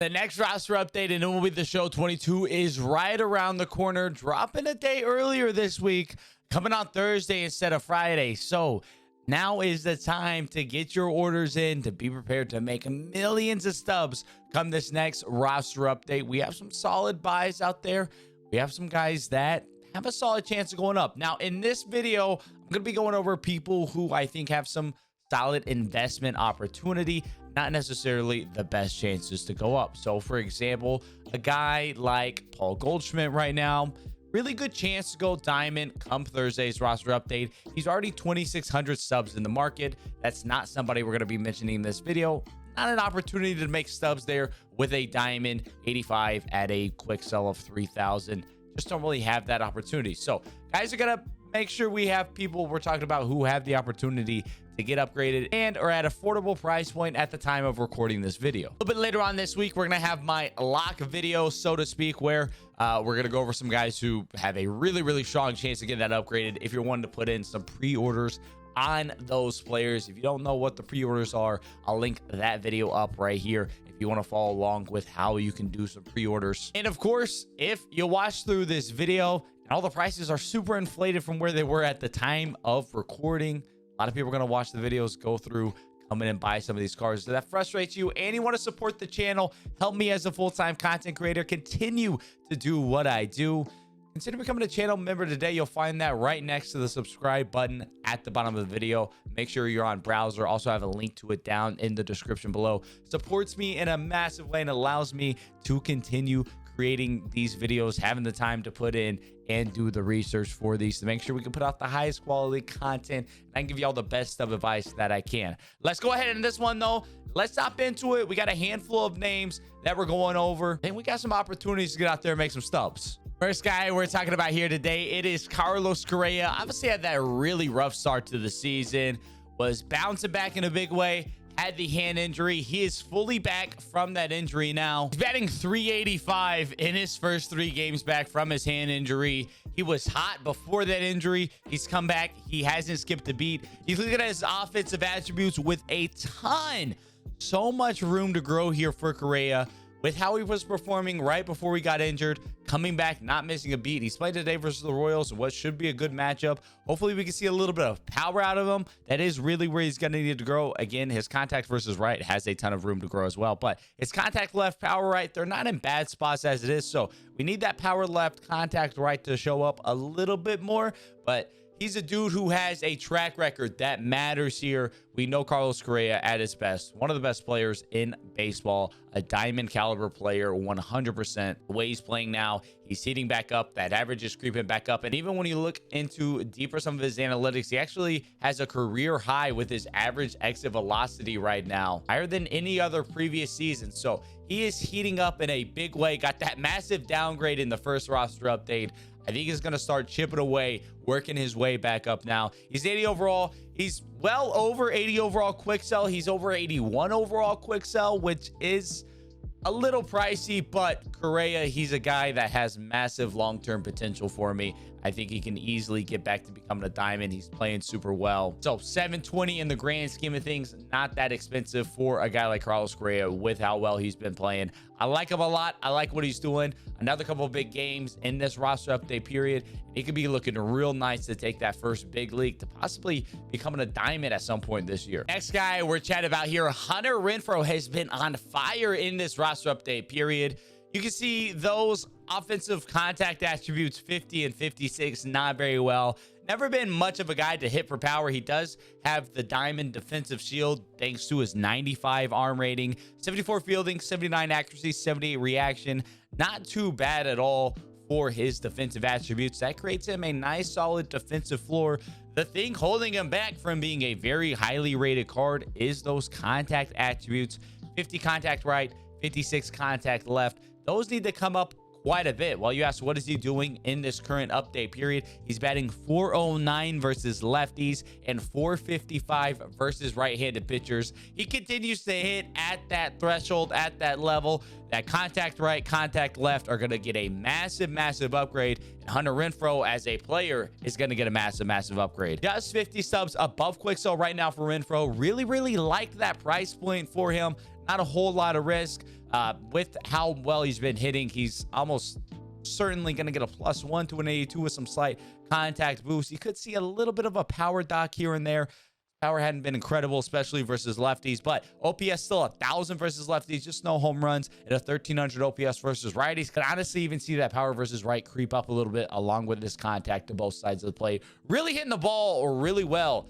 The next roster update in MLB The Show 22 is right around the corner, dropping a day earlier this week, coming on Thursday instead of Friday. So now is the time to get your orders in, to be prepared to make millions of stubs come this next roster update. We have some solid buys out there. We have some guys that have a solid chance of going up. Now, in this video, I'm going to be going over people who I think have some solid investment opportunity, not necessarily the best chances to go up. So for example, a guy like Paul Goldschmidt right now, really good chance to go diamond come Thursday's roster update. He's already 2,600 subs in the market. That's not somebody we're going to be mentioning in this video. Not an opportunity to make stubs there with a diamond 85 at a quick sell of 3,000. Just don't really have that opportunity. So guys are going to make sure we have people we're talking about who have the opportunity to get upgraded and are at affordable price point at the time of recording this video. A little bit later on this week, we're gonna have my lock video, so to speak, where we're gonna go over some guys who have a really strong chance to get that upgraded. If you're wanting to put in some pre-orders on those players, if you don't know what the pre-orders are, I'll link that video up right here if you want to follow along with how you can do some pre-orders. And of course, if you watch through this video and all the prices are super inflated from where they were at the time of recording, a lot of people are going to watch the videos, go through, come in and buy some of these cards. So that frustrates you and you want to support the channel, help me as a full-time content creator, continue to do what I do. Consider becoming a channel member today. You'll find that right next to the subscribe button at the bottom of the video. Make sure you're on browser. Also have a link to it down in the description below. Supports me in a massive way and allows me to continue creating these videos, having the time to put in and do the research for these to make sure we can put out the highest quality content and I can give you all the best of advice that I can. Let's go ahead in this one though. Let's hop into it. We got a handful of names that we're going over and we got some opportunities to get out there and make some stubs. First guy we're talking about here today, it is Carlos Correa. Obviously had that really rough start to the season, was bouncing back in a big way, had the hand injury. He is fully back from that injury now. He's batting 385 in his first 3 games back from his hand injury. He was hot before that injury. He's come back. He hasn't skipped a beat. You look at his offensive attributes with a ton, so much room to grow here for Correa. With how he was performing right before he got injured, coming back, not missing a beat. He's played today versus the Royals, what should be a good matchup. Hopefully we can see a little bit of power out of him. That is really where he's going to need to grow. Again, his contact versus right has a ton of room to grow as well. But his contact left, power right, they're not in bad spots as it is. So we need that power left, contact right to show up a little bit more. But he's a dude who has a track record that matters here. We know Carlos Correa at his best, one of the best players in baseball, a diamond caliber player, 100%. The way he's playing now, he's heating back up. That average is creeping back up. And even when you look into deeper some of his analytics, he actually has a career high with his average exit velocity right now, higher than any other previous season. So he is heating up in a big way. Got that massive downgrade in the first roster update. I think he's going to start chipping away, working his way back up now. He's 80 overall. He's well over 80 overall quick sell. He's over 81 overall quick sell, which is a little pricey, but Correa, he's a guy that has massive long-term potential for me. I think he can easily get back to becoming a diamond. He's playing super well. So 720 in the grand scheme of things, not that expensive for a guy like Carlos Correa with how well he's been playing. I like him a lot. I like what he's doing. Another couple of big games in this roster update period. He could be looking real nice to take that first big league to possibly becoming a diamond at some point this year. Next guy we're chatting about here, Hunter Renfro, has been on fire in this roster update period. You can see those offensive contact attributes, 50 and 56, not very well. Never been much of a guy to hit for power. He does have the diamond defensive shield thanks to his 95 arm rating, 74 fielding, 79 accuracy, 78 reaction. Not too bad at all for his defensive attributes. That creates him a nice solid defensive floor. The thing holding him back from being a very highly rated card is those contact attributes. 50 contact right, 56 contact left. Those need to come up quite a bit. While you ask, what is he doing in this current update period? He's batting 409 versus lefties and 455 versus right-handed pitchers. He continues to hit at that threshold, at that level. That contact right, contact left are going to get a massive upgrade. And Hunter Renfro as a player is going to get a massive upgrade. Just 50 subs above quick sell right now for Renfro. Really like that price point for him. Not a whole lot of risk. With how well he's been hitting, he's almost certainly going to get a +1 to an 82 with some slight contact boost. You could see a little bit of a power dock here and there. Power hadn't been incredible, especially versus lefties, but OPS still 1,000 versus lefties, just no home runs, and a 1,300 OPS versus righties. Could honestly even see that power versus right creep up a little bit along with this contact to both sides of the plate. Really hitting the ball really well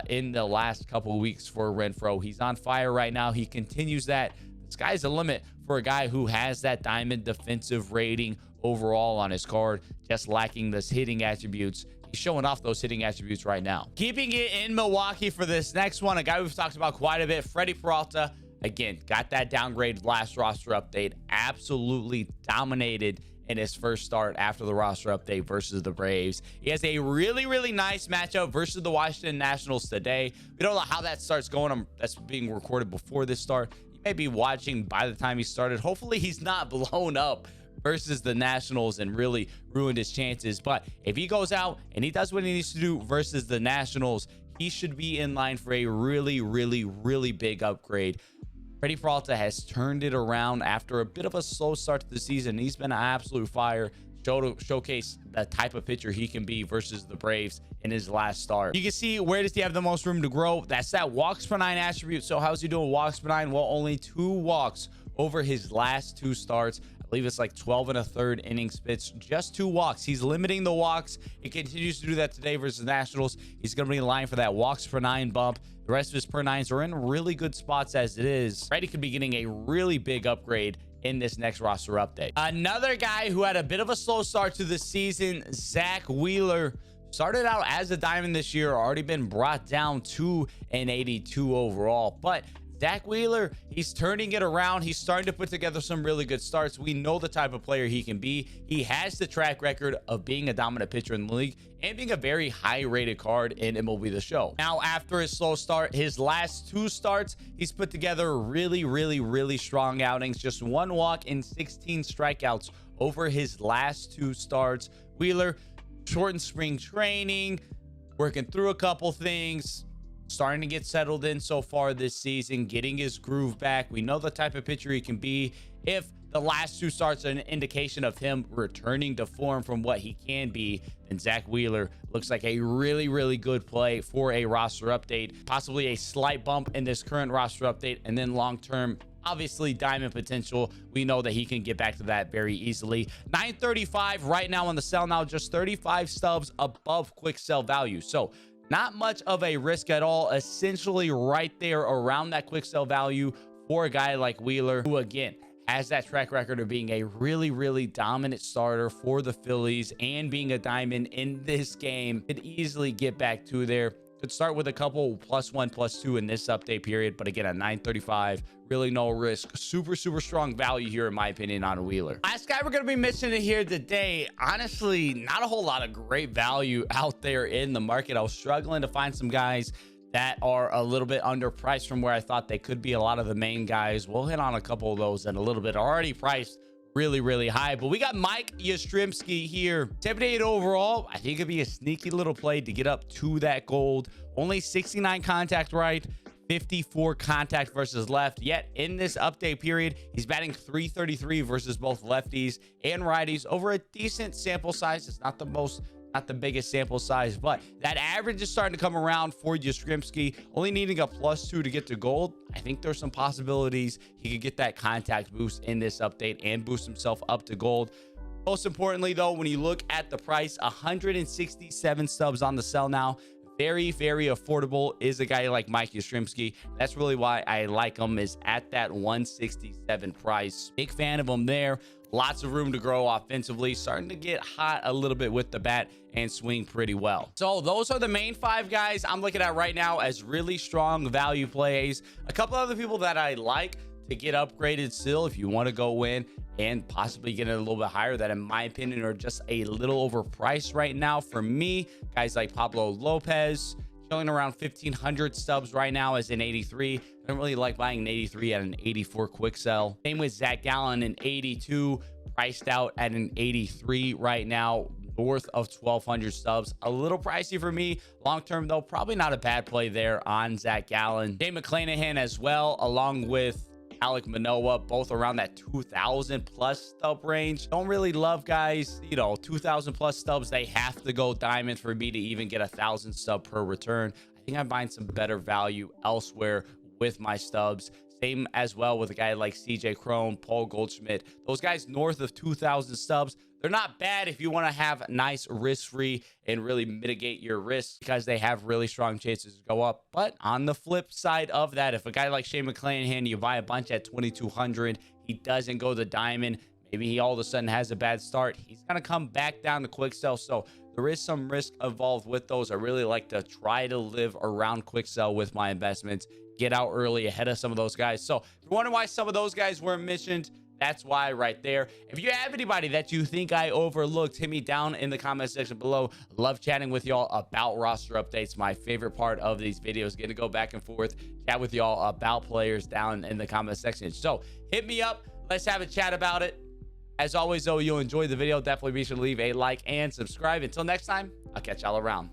in the last couple of weeks for Renfro. He's on fire right now. He continues that. The sky's the limit for a guy who has that diamond defensive rating overall on his card, just lacking this hitting attributes. He's showing off those hitting attributes right now. Keeping it in Milwaukee for this next one, a guy we've talked about quite a bit, Freddy Peralta. Again, got that downgrade last roster update. Absolutely dominated in his first start after the roster update versus the Braves. He has a really nice matchup versus the Washington Nationals today. We don't know how that start's going. That's being recorded before this start. You may be watching by the time he started. Hopefully he's not blown up versus the Nationals and really ruined his chances. But if he goes out and he does what he needs to do versus the Nationals, he should be in line for a really big upgrade. Freddy Peralta has turned it around after a bit of a slow start to the season. He's been an absolute fire. Showcase the type of pitcher he can be versus the Braves in his last start. You can see, where does he have the most room to grow? That's that walks per 9 attribute. So how's he doing walks per 9? Well, only 2 walks over his last 2 starts. I believe it's like 12 1/3 innings pitched, just 2 walks. He's limiting the walks. He continues to do that today versus Nationals. He's going to be in line for that walks per 9 bump. The rest of his per 9s are in really good spots as it is. Freddy could be getting a really big upgrade in this next roster update. Another guy who had a bit of a slow start to the season, Zack Wheeler. Started out as a diamond this year, already been brought down to an 82 overall, but Zack Wheeler, he's turning it around. He's starting to put together some really good starts. We know the type of player he can be. He has the track record of being a dominant pitcher in the league and being a very high-rated card in MLB The Show. Now, after his slow start, his last 2 starts, he's put together really strong outings. Just 1 walk and 16 strikeouts over his last 2 starts. Wheeler, shortened spring training, working through a couple things, starting to get settled in so far this season, getting his groove back. We know the type of pitcher he can be. If the last 2 starts are an indication of him returning to form from what he can be, then Zack Wheeler looks like a really good play for a roster update, possibly a slight bump in this current roster update, and then long-term, obviously diamond potential. We know that he can get back to that very easily. 935 right now on the sell now, just 35 stubs above quick sell value. So not much of a risk at all, essentially right there around that quick sell value for a guy like Wheeler, who again has that track record of being a really dominant starter for the Phillies and being a diamond in this game. Could easily get back to there. Could start with a couple +1, +2 in this update period, but again, at 935, really no risk. Super strong value here, in my opinion, on Wheeler. Last guy we're going to be missing it here today. Honestly, not a whole lot of great value out there in the market. I was struggling to find some guys that are a little bit underpriced from where I thought they could be. A lot of the main guys, we'll hit on a couple of those in a little bit, already priced really high. But we got Mike Yastrzemski here, 78 overall. I think it'd be a sneaky little play to get up to that gold. Only 69 contact right, 54 contact versus left. Yet in this update period, he's batting .333 versus both lefties and righties over a decent sample size. It's not the biggest sample size, but that average is starting to come around for Yastrzemski, only needing a +2 to get to gold. I think there's some possibilities he could get that contact boost in this update and boost himself up to gold. Most importantly, though, when you look at the price, 167 stubs on the sell now. Very affordable is a guy like Mike Yastrzemski. That's really why I like him, is at that 167 price. Big fan of him there. Lots of room to grow offensively, starting to get hot a little bit with the bat and swing pretty well. So those are the main 5 guys I'm looking at right now as really strong value plays. A couple other people that I like to get upgraded still, if you want to go in and possibly get it a little bit higher, that in my opinion are just a little overpriced right now for me. Guys like Pablo Lopez, showing around 1,500 stubs right now as an 83. I don't really like buying an 83 at an 84 quick sell. Same with Zach Gallen, an 82, priced out at an 83 right now, north of 1,200 stubs. A little pricey for me. Long term, though, probably not a bad play there on Zach Gallen. Jay McClanahan as well, along with Alec Manoa, both around that 2,000 plus stub range. Don't really love guys, 2,000 plus stubs. They have to go diamond for me to even get 1,000 stub per return. I think I find some better value elsewhere with my stubs. Same as well with a guy like CJ Cron, Paul Goldschmidt. Those guys north of 2,000 stubs, they're not bad if you want to have nice risk-free and really mitigate your risk because they have really strong chances to go up. But on the flip side of that, if a guy like Shane McClanahan, you buy a bunch at 2,200, he doesn't go to diamond, maybe he all of a sudden has a bad start, he's going to come back down to quick sell. So there is some risk involved with those. I really like to try to live around quick sell with my investments, get out early ahead of some of those guys. So if you're wondering why some of those guys weren't mentioned, that's why right there. If you have anybody that you think I overlooked, hit me down in the comment section below. Love chatting with y'all about roster updates. My favorite part of these videos, getting to go back and forth, chat with y'all about players down in the comment section. So hit me up. Let's have a chat about it. As always, though, you'll enjoy the video. Definitely be sure to leave a like and subscribe. Until next time, I'll catch y'all around.